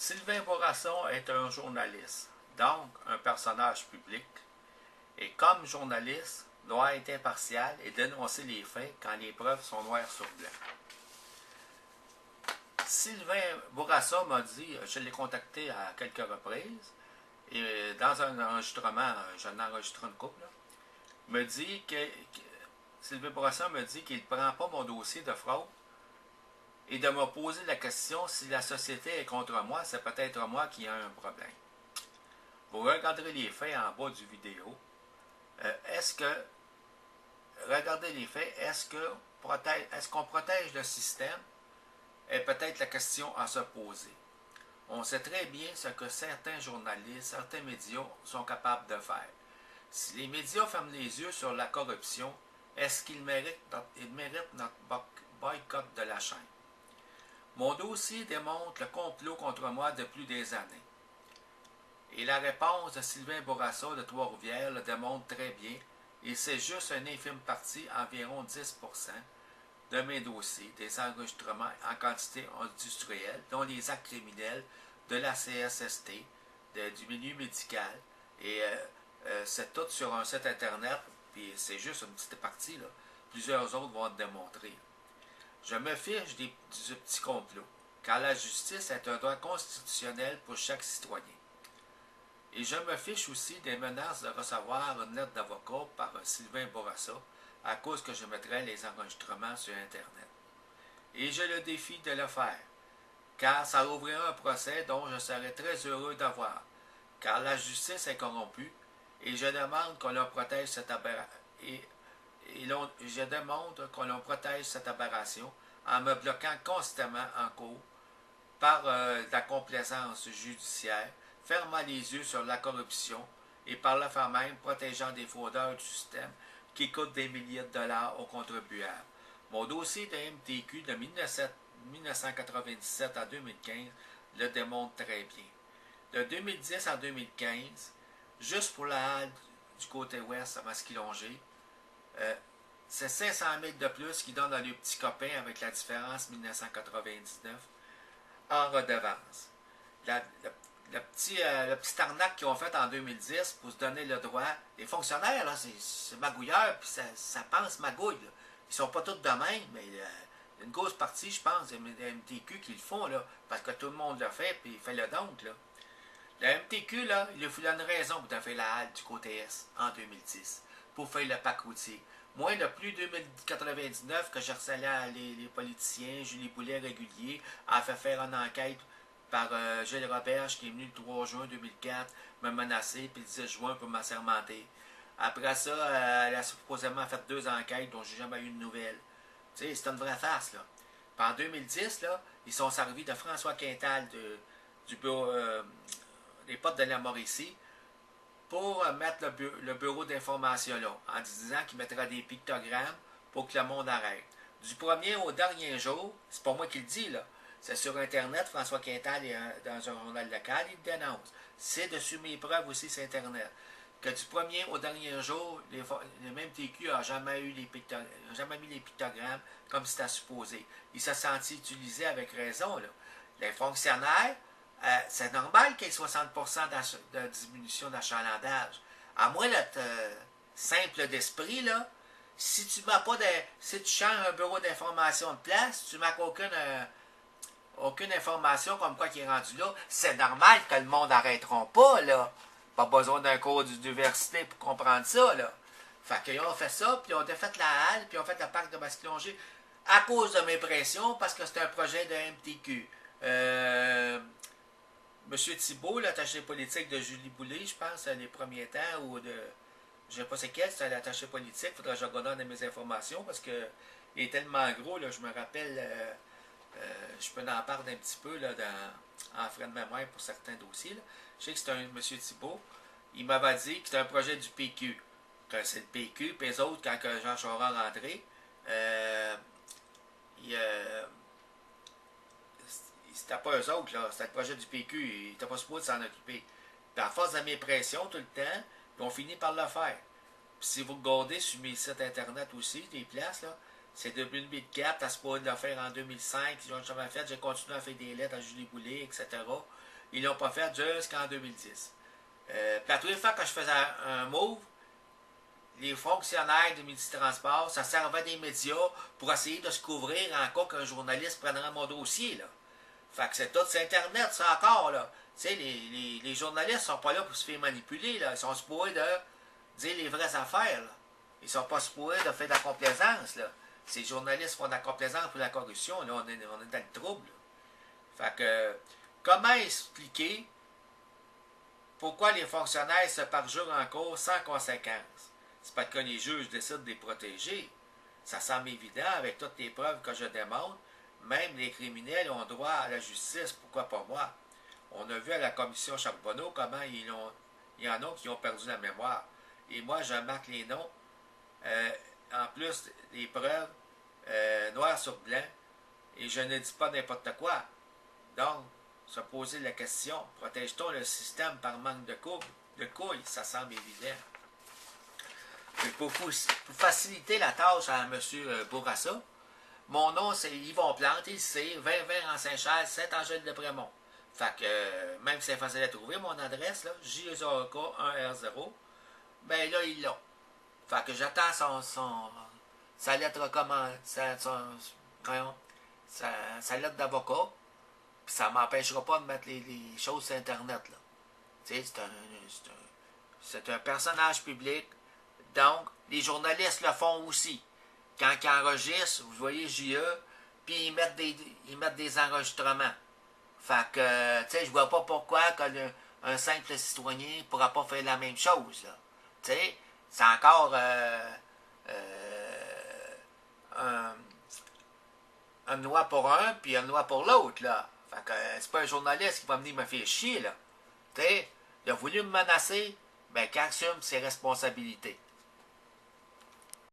Sylvain Bourasson est un journaliste, donc un personnage public, et comme journaliste, doit être impartial et dénoncer les faits quand les preuves sont noires sur blanc. Sylvain Bourasson m'a dit, je l'ai contacté à quelques reprises, et dans un enregistrement, je l'ai enregistré une couple, me dit Sylvain Bourasson me dit qu'il ne prend pas mon dossier de fraude et de me poser la question si la société est contre moi, c'est peut-être moi qui ai un problème. Vous regarderez les faits en bas du vidéo. Regardez les faits, est-ce qu'on protège le système? Est peut-être la question à se poser. On sait très bien ce que certains journalistes, certains médias sont capables de faire. Si les médias ferment les yeux sur la corruption, est-ce qu'ils méritent notre boycott de la chaîne? Mon dossier démontre le complot contre moi depuis des années. Et la réponse de Sylvain Bourasson de Trois-Rivières le démontre très bien, et c'est juste une infime partie, environ 10%, de mes dossiers, des enregistrements en quantité industrielle, dont les actes criminels de la CSST, du milieu médical, et c'est tout sur un site internet, puis c'est juste une petite partie, là. Plusieurs autres vont te démontrer. Je me fiche du petit complot, car la justice est un droit constitutionnel pour chaque citoyen. Et je me fiche aussi des menaces de recevoir une lettre d'avocat par Sylvain Bourasson à cause que je mettrais les enregistrements sur Internet. Et je le défie de le faire, car ça ouvrirait un procès dont je serais très heureux d'avoir, car la justice est corrompue, et je demande qu'on leur protège cette aberration. Je demande qu'on leur protège cette aberration en me bloquant constamment en cours par la complaisance judiciaire, fermant les yeux sur la corruption et par le fait même protégeant des fraudeurs du système qui coûtent des milliers de dollars aux contribuables. Mon dossier de MTQ de 1997 à 2015 le démontre très bien. De 2010 à 2015, juste pour la halle du côté ouest à Masquilongé, c'est 500 000 de plus qui donnent à leurs petits copains avec la différence 1999 en redevance. Le petit arnaque qu'ils ont fait en 2010 pour se donner le droit. Les fonctionnaires, là, c'est magouilleur, puis ça pense magouille. Là. Ils sont pas tous de même, mais une grosse partie, je pense, des MTQ qui le font, là, parce que tout le monde le fait, puis il fait le donc. Là. Le MTQ, là, il a fallu une raison pour faire la halte du côté S en 2010, pour faire le pack routier. Moi, depuis 2099 que je harcelais les politiciens, Julie Boulet régulier, a fait faire une enquête par Gilles Roberge qui est venu le 3 juin 2004 me menacer, puis le 10 juin pour m'assermenter. Après ça, elle a supposément fait 2 enquêtes dont j'ai jamais eu de nouvelles. Tu sais, c'est une vraie farce, là. Puis en 2010, là, ils sont servis de François Quintal du bureau des potes de la Mauricie pour mettre le bureau d'information là, en disant qu'il mettra des pictogrammes pour que le monde arrête. Du premier au dernier jour, c'est pas moi qui le dis, là. C'est sur Internet, François Quintal est dans un journal local, il le dénonce. C'est dessus mes preuves aussi sur Internet. Que du premier au dernier jour, le même TQ n'a jamais mis les pictogrammes comme c'était supposé. Il s'est senti utilisé avec raison. Là. Les fonctionnaires, c'est normal qu'il y ait 60% de diminution d'achalandage. À moins d'être simple d'esprit, là, si tu changes un bureau d'information de place, tu ne marques aucune information comme quoi qui est rendu là, c'est normal que le monde n'arrêtera pas, là. Pas besoin d'un cours d'université pour comprendre ça, là. Fait qu'ils ont fait ça, puis ils ont défait la halle, puis ils ont fait le parc de Masquilongé à cause de mes pressions, parce que c'était un projet de MTQ. Monsieur Thibault, l'attaché politique de Julie Boulay, je pense, les premiers temps, ou de... Je ne sais pas c'est quel, c'était l'attaché politique, il faudrait que je redonne mes informations, parce que il est tellement gros, là, je me rappelle... je peux en parler un petit peu là, en frais de mémoire pour certains dossiers. Là. Je sais que c'est un M. Thibault. Il m'avait dit que c'était un projet du PQ. Que c'est le PQ, puis les autres, quand Jean Chorand rentré, c'était pas eux autres, là, c'était le projet du PQ. Il n'était pas supposé s'en occuper. Puis à force de mes pressions tout le temps, ils ont fini par le faire. Puis si vous regardez sur mes sites internet aussi, des places, là, c'est 2004, à ce point de le faire en 2005. J'ai jamais fait, j'ai continué à faire des lettres à Julie Boulay, etc. Ils ne l'ont pas fait jusqu'en 2010. Puis à tous les fois que je faisais un move, les fonctionnaires du Midi Transport, ça servait des médias pour essayer de se couvrir en cas qu'un journaliste prendrait mon dossier, là. Fait que c'est tout sur Internet, ça encore, là. Tu sais, les journalistes sont pas là pour se faire manipuler, là. Ils sont supposés de dire les vraies affaires, là. Ils sont pas supposés de faire de la complaisance, là. Ces journalistes font de la complaisance pour la corruption, là, on est dans le trouble, là. Fait que, comment expliquer pourquoi les fonctionnaires se parjurent en cours sans conséquence? C'est parce que les juges décident de les protéger. Ça semble évident avec toutes les preuves que je démontre. Même les criminels ont droit à la justice, pourquoi pas moi? On a vu à la commission Charbonneau comment il y en a qui ont perdu la mémoire. Et moi, je marque les noms, en plus des preuves, noir sur blanc, et je ne dis pas n'importe quoi. Donc, se poser la question, protège-t-on le système par manque de couilles? Ça semble évident. Pour faciliter la tâche à M. Bourassa, mon nom, c'est Yvon Plante, il sait, 2020 en Saint-Charles, Saint-Angèle-de-Brémont. Fait que, même si c'est facile à trouver, mon adresse, là, JEZOK1R0, ben là, ils l'ont. Fait que j'attends sa lettre sa lettre d'avocat, puis ça m'empêchera pas de mettre les choses sur Internet, là. Tu sais, c'est un personnage public, donc les journalistes le font aussi. Quand ils enregistrent, vous voyez JE, puis ils mettent des enregistrements. Fait que, tu sais, je vois pas pourquoi un simple citoyen ne pourra pas faire la même chose, là. Tu sais, c'est encore une loi pour un, puis une loi pour l'autre, là. Fait que c'est pas un journaliste qui va venir me faire chier, là. Tu sais, il a voulu me menacer, ben qu'il assume ses responsabilités.